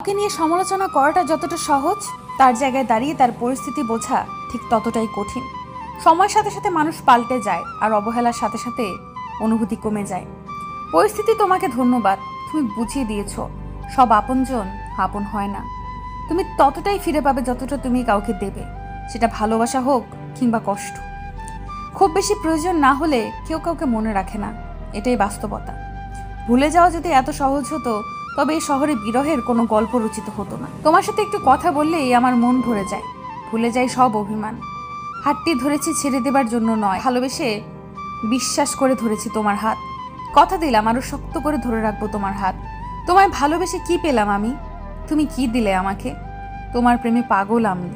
তাকে নিয়ে সমালোচনা করাটা যতটা সহজ, তার জায়গায় দাঁড়িয়ে তার পরিস্থিতি বোঝা ঠিক ততটাই কঠিন। সময়ের সাথে সাথে মানুষ পাল্টে যায়, আর অবহেলার সাথে সাথে অনুভূতি কমে যায়। পরিস্থিতি তোমাকে ধন্যবাদ, তুমি বুঝিয়ে দিয়েছ সব আপনজন আপন হয় না। তুমি ততটাই ফিরে পাবে যতটা তুমি কাউকে দেবে, সেটা ভালোবাসা হোক কিংবা কষ্ট। খুব বেশি প্রয়োজন না হলে কেউ কাউকে মনে রাখে না, এটাই বাস্তবতা। ভুলে যাওয়া যদি এত সহজ হতো তবে এই শহরে বিরহের কোনো গল্প রচিত হতো না। তোমার সাথে একটু কথা বললেই আমার মন ভরে যায়, ভুলে যাই সব অভিমান। হাতটি ধরেছি ছেড়ে দেবার জন্য নয়, ভালোবেসে বিশ্বাস করে ধরেছি তোমার হাত। কথা দিলাম আরো শক্ত করে ধরে রাখবো তোমার হাত। তোমায় ভালোবেসে কি পেলাম আমি? তুমি কি দিলে আমাকে? তোমার প্রেমে পাগল আমি,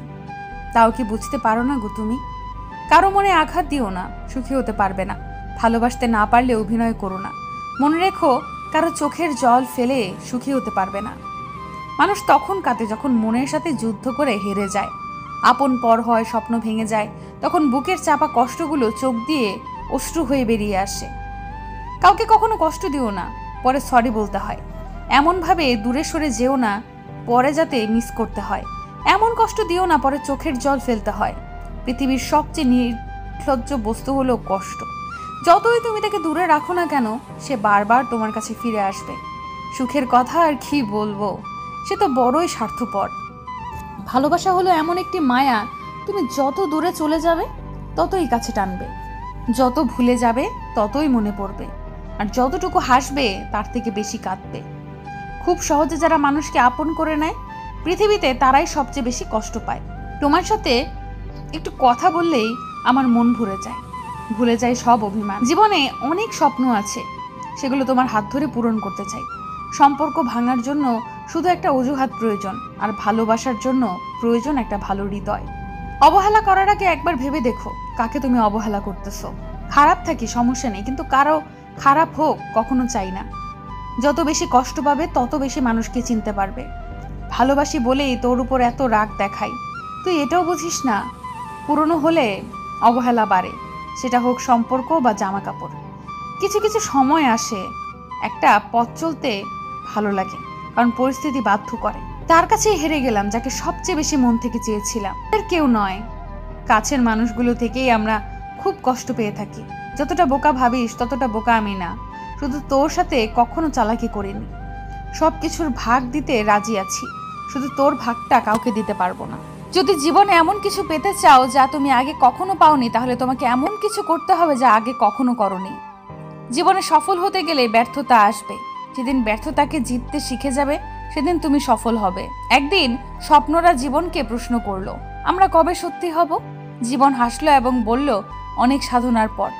তাও কি বুঝতে পারো না গো তুমি? কারো মনে আঘাত দিও না, সুখী হতে পারবে না। ভালোবাসতে না পারলে অভিনয় করো না। মনে রেখো, কারো চোখের জল ফেলে সুখী হতে পারবে না। মানুষ তখন কাঁদে যখন মনের সাথে যুদ্ধ করে হেরে যায়, আপন পর হয়, স্বপ্ন ভেঙে যায়। তখন বুকের চাপা কষ্টগুলো চোখ দিয়ে অশ্রু হয়ে বেরিয়ে আসে। কাউকে কখনো কষ্ট দিও না, পরে সরি বলতে হয়। এমনভাবে দূরে সরে যেও না, পরে যাতে মিস করতে হয়। এমন কষ্ট দিও না, পরে চোখের জল ফেলতে হয়। পৃথিবীর সবচেয়ে নির্লজ্জ বস্তু হলো কষ্ট। যতই তুমি তাকে দূরে রাখো না কেন, সে বারবার তোমার কাছে ফিরে আসবে। সুখের কথা আর কি বলবো, সে তো বড়ই স্বার্থপর। ভালোবাসা হলো এমন একটি মায়া, তুমি যত দূরে চলে যাবে ততই কাছে টানবে, যত ভুলে যাবে ততই মনে পড়বে, আর যতটুকু হাসবে তার থেকে বেশি কাঁদবে। খুব সহজে যারা মানুষকে আপন করে নেয়, পৃথিবীতে তারাই সবচেয়ে বেশি কষ্ট পায়। তোমার সাথে একটু কথা বললেই আমার মন ভরে যায়, ভুলে যায় সব অভিমান। জীবনে অনেক স্বপ্ন আছে, সেগুলো তোমার হাত ধরে পূরণ করতে চাই। সম্পর্ক ভাঙার জন্য শুধু একটা অজুহাত প্রয়োজন, আর ভালোবাসার জন্য প্রয়োজন একটা ভালো হৃদয়। অবহেলা করার আগে একবার ভেবে দেখো কাকে তুমি অবহেলা করতেছো। খারাপ থাকি সমস্যা নেই, কিন্তু কারো খারাপ হোক কখনো চাই না। যত বেশি কষ্ট পাবে তত বেশি মানুষকে চিনতে পারবে। ভালোবাসি বলেই তোর উপর এত রাগ দেখাই, তুই এটাও বুঝিস না পুরনো হলে অবহেলা বাড়ে, সেটা হোক সম্পর্ক বা জামা কাপড়। কিছু কিছু সময় আসে একটা পথ চলতে ভালো লাগে, কারণ পরিস্থিতি বাধ্য করে। তার কাছেই হেরে গেলাম যাকে সবচেয়ে বেশি মন থেকে চেয়েছিলাম। এর কেউ নয়, কাছের মানুষগুলো থেকেই আমরা খুব কষ্ট পেয়ে থাকি। যতটা বোকা ভাবিস ততটা বোকা আমি না, শুধু তোর সাথে কখনো চালাকি করিনি। সবকিছুর ভাগ দিতে রাজি আছি, শুধু তোর ভাগটা কাউকে দিতে পারবো না। যদি জীবনে এমন কিছু পেতে চাও যা তুমি আগে কখনো পাওনি, তাহলে তোমাকে এমন কিছু করতে হবে যা আগে কখনো করনি। জীবনে সফল হতে গেলে ব্যর্থতা আসবে, যেদিন ব্যর্থতাকে জিততে শিখে যাবে সেদিন তুমি সফল হবে। একদিন স্বপ্নরা জীবনকে প্রশ্ন করলো, আমরা কবে সত্যি হব? জীবন হাসলো এবং বলল, অনেক সাধনার পর।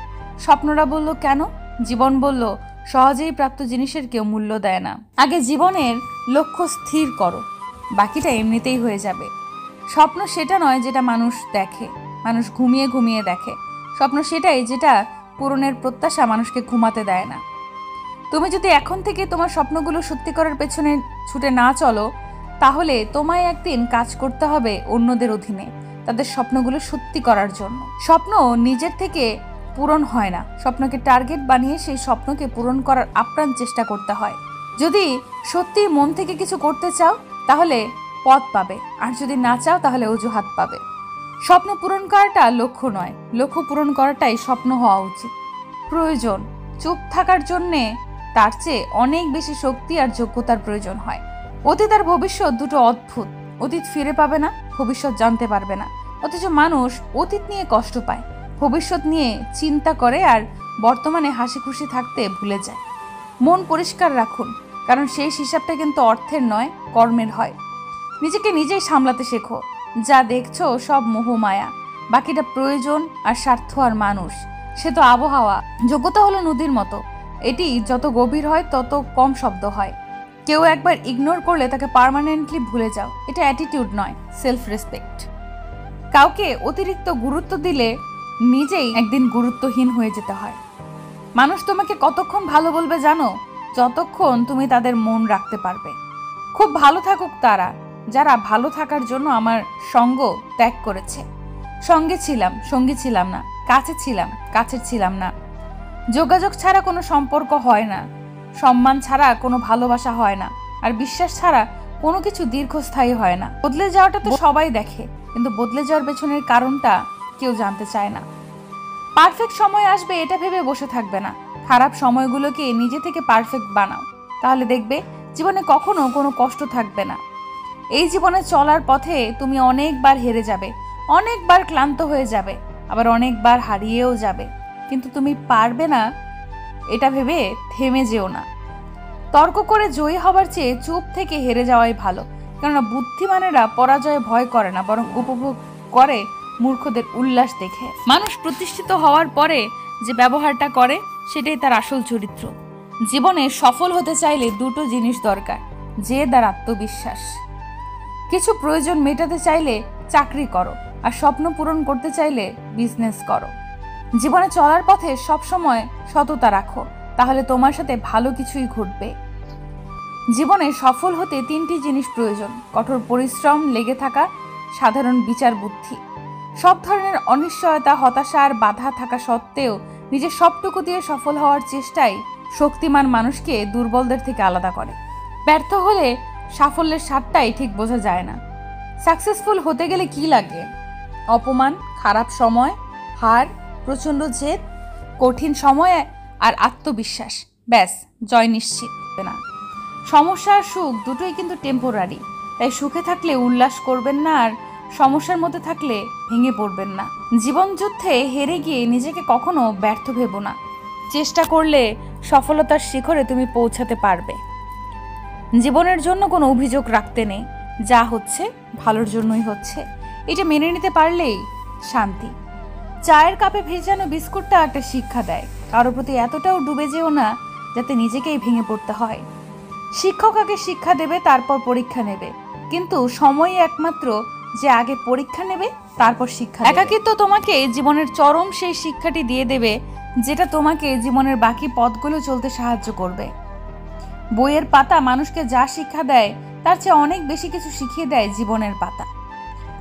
স্বপ্নরা বলল, কেন? জীবন বলল, সহজেই প্রাপ্ত জিনিসের কেউ মূল্য দেয় না। আগে জীবনের লক্ষ্য স্থির করো, বাকিটা এমনিতেই হয়ে যাবে। স্বপ্ন সেটা নয় যেটা মানুষ দেখে, মানুষ ঘুমিয়ে ঘুমিয়ে দেখে। স্বপ্ন সেটাই যেটা পূরণের প্রত্যাশা মানুষকে ঘুমাতে দেয় না। তুমি যদি এখন থেকে তোমার স্বপ্নগুলো সত্যি করার পেছনে ছুটে না চলো, তাহলে তোমায় একদিন কাজ করতে হবে অন্যদের অধীনে, তাদের স্বপ্নগুলো সত্যি করার জন্য। স্বপ্ন নিজের থেকে পূরণ হয় না, স্বপ্নকে টার্গেট বানিয়ে সেই স্বপ্নকে পূরণ করার আপ্রাণ চেষ্টা করতে হয়। যদি সত্যি মন থেকে কিছু করতে চাও তাহলে পথ পাবে, আর যদি না চাও তাহলে অজুহাত পাবে। স্বপ্ন পূরণ করাটা লক্ষ্য নয়, লক্ষ্য পূরণ করাটাই স্বপ্ন হওয়া উচিত। প্রয়োজন চুপ থাকার জন্যে তার চেয়ে অনেক বেশি শক্তি আর যোগ্যতার প্রয়োজন হয়। অতীত আর ভবিষ্যৎ দুটো অদ্ভুত। অতীত ফিরে পাবে না, ভবিষ্যৎ জানতে পারবে না। অথচ মানুষ অতীত নিয়ে কষ্ট পায়, ভবিষ্যৎ নিয়ে চিন্তা করে, আর বর্তমানে হাসি খুশি থাকতে ভুলে যায়। মন পরিষ্কার রাখুন, কারণ সেই হিসাবটা কিন্তু অর্থের নয়, কর্মের হয়। নিজেকে নিজেই সামলাতে শেখো। যা দেখছো সব মোহমায়া, বাকিটা প্রয়োজন আর স্বার্থ আর মানুষ। সে তো আবহাওয়া। যোগ্যতা হলো নদীর মতো, এটি যত গভীর হয় তত কম শব্দ হয়। কেউ একবার ইগনোর করলে তাকে পার্মানেন্টলি ভুলে যাও, এটা অ্যাটিটিউড নয়, সেলফ রেসপেক্ট। কাউকে অতিরিক্ত গুরুত্ব দিলে নিজেই একদিন গুরুত্বহীন হয়ে যেতে হয়। মানুষ তোমাকে কতক্ষণ ভালো বলবে জানো? যতক্ষণ তুমি তাদের মন রাখতে পারবে। খুব ভালো থাকুক তারা, যারা ভালো থাকার জন্য আমার সঙ্গ ত্যাগ করেছে। সঙ্গে ছিলাম, সঙ্গী ছিলাম না, কাছে ছিলাম, কাছের ছিলাম না। যোগাযোগ ছাড়া কোনো সম্পর্ক হয় না, সম্মান ছাড়া কোনো ভালোবাসা হয় না, আর বিশ্বাস ছাড়া কোনো কিছু দীর্ঘস্থায়ী হয় না। বদলে যাওয়াটা তো সবাই দেখে, কিন্তু বদলে যাওয়ার পেছনের কারণটা কেউ জানতে চায় না। পারফেক্ট সময় আসবে এটা ভেবে বসে থাকবে না, খারাপ সময়গুলোকে নিজে থেকে পারফেক্ট বানাও। তাহলে দেখবে জীবনে কখনো কোনো কষ্ট থাকবে না। এই জীবনে চলার পথে তুমি অনেকবার হেরে যাবে, অনেকবার ক্লান্ত হয়ে যাবে, আবার অনেকবার হারিয়েও যাবে, কিন্তু তুমি পারবে না এটা ভেবে থেমে যেও না। তর্ক করে জয়ী হবার চেয়ে চুপ থেকে হেরে যাওয়াই ভালো, কেননা বুদ্ধিমানেরা পরাজয়ে ভয় করে না, বরং উপভোগ করে মূর্খদের উল্লাস দেখে। মানুষ প্রতিষ্ঠিত হওয়ার পরে যে ব্যবহারটা করে সেটাই তার আসল চরিত্র। জীবনে সফল হতে চাইলে দুটো জিনিস দরকার, জেদ আর আত্মবিশ্বাস। কিছু প্রয়োজন মেটাতে চাইলে চাকরি করো, আর স্বপ্ন পূরণ করতে চাইলে বিজনেস করো। জীবনে চলার পথে সবসময় সততা রাখো, তাহলে তোমার সাথে ভালো কিছুই ঘটবে। জীবনে সফল হতে তিনটি জিনিস প্রয়োজন: কঠোর পরিশ্রম, লেগে থাকা, সাধারণ বিচার বুদ্ধি। সব ধরনের অনিশ্চয়তা, হতাশা আর বাধা থাকা সত্ত্বেও নিজের সবটুকু দিয়ে সফল হওয়ার চেষ্টাই শক্তিমান মানুষকে দুর্বলদের থেকে আলাদা করে। ব্যর্থ হলে সাফল্যের স্বাদটাই ঠিক বোঝা যায় না। সাকসেসফুল হতে গেলে কি লাগে? অপমান, খারাপ সময়, হার, প্রচণ্ড জেদ, কঠিন সময় আর আত্মবিশ্বাস। ব্যাস, জয় নিশ্চিত না। সমস্যা আর সুখ দুটোই কিন্তু টেম্পোরারি, তাই সুখে থাকলে উল্লাস করবেন না, আর সমস্যার মধ্যে থাকলে ভেঙে পড়বেন না। জীবন যুদ্ধে হেরে গিয়ে নিজেকে কখনো ব্যর্থ ভেবো না। চেষ্টা করলে সফলতার শিখরে তুমি পৌঁছাতে পারবে। জীবনের জন্য কোনো অভিযোগ রাখতে নেই, যা হচ্ছে ভালোর জন্যই হচ্ছে, এটা মেনে নিতে পারলেই শান্তি। চায়ের কাপে ভেজানো বিস্কুটটা একটা শিক্ষা দেয়, কারোর প্রতি এতটাও ডুবে যেও না যাতে নিজেকেই ভেঙে পড়তে হয়। শিক্ষক আগে শিক্ষা দেবে, তারপর পরীক্ষা নেবে, কিন্তু সময়ই একমাত্র যে আগে পরীক্ষা নেবে তারপর শিক্ষা। একাকিত্ব তোমাকে জীবনের চরম সেই শিক্ষাটি দিয়ে দেবে, যেটা তোমাকে জীবনের বাকি পথগুলো চলতে সাহায্য করবে। বইয়ের পাতা মানুষকে যা শিক্ষা দেয় তার চেয়ে অনেক বেশি কিছু শিখিয়ে দেয় জীবনের পাতা।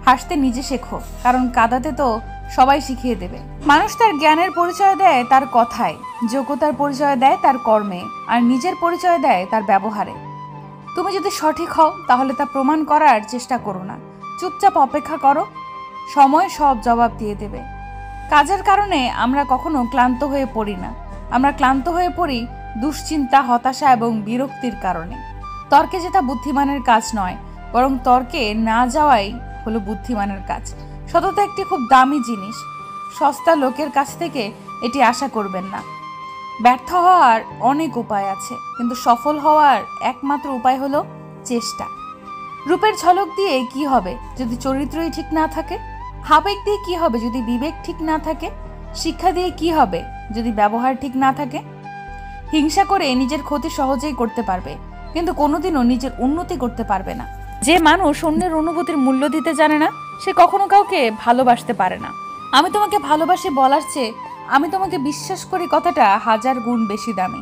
হাসতে নিজে শেখো, কারণ কাঁদাতে তো সবাই শিখিয়ে দেবে। মানুষ তার জ্ঞানের পরিচয় দেয় তার কথায়, যোগ্যতার পরিচয় দেয় তার কর্মে, আর নিজের পরিচয় দেয় তার ব্যবহারে। তুমি যদি সঠিক হও তাহলে তা প্রমাণ করার চেষ্টা করো না, চুপচাপ অপেক্ষা করো, সময় সব জবাব দিয়ে দেবে। কাজের কারণে আমরা কখনো ক্লান্ত হয়ে পড়ি না, আমরা ক্লান্ত হয়ে পড়ি দুশ্চিন্তা, হতাশা এবং বিরক্তির কারণে। তর্কে জেতা বুদ্ধিমানের কাজ নয়, বরং তর্কে না যাওয়াই হলো বুদ্ধিমানের কাজ। সততা একটি খুব দামি জিনিস, সস্তা লোকের কাছ থেকে এটি আশা করবেন না। ব্যর্থ হওয়ার অনেক উপায় আছে, কিন্তু সফল হওয়ার একমাত্র উপায় হলো চেষ্টা। রূপের ঝলক দিয়ে কি হবে যদি চরিত্রই ঠিক না থাকে? আবেগ দিয়ে কি হবে যদি বিবেক ঠিক না থাকে? শিক্ষা দিয়ে কি হবে যদি ব্যবহার ঠিক না থাকে? হিংসা করে নিজের ক্ষতি সহজেই করতে পারবে, কিন্তু কোনোদিনও নিজের উন্নতি করতে পারবে না। যে মানুষ অন্যের অনুভূতির মূল্য দিতে জানে না, সে কখনো কাউকে ভালোবাসতে পারে না। আমি তোমাকে ভালোবাসি বলার চেয়ে আমি তোমাকে বিশ্বাস করি কথাটা 1000 গুণ বেশি দামি।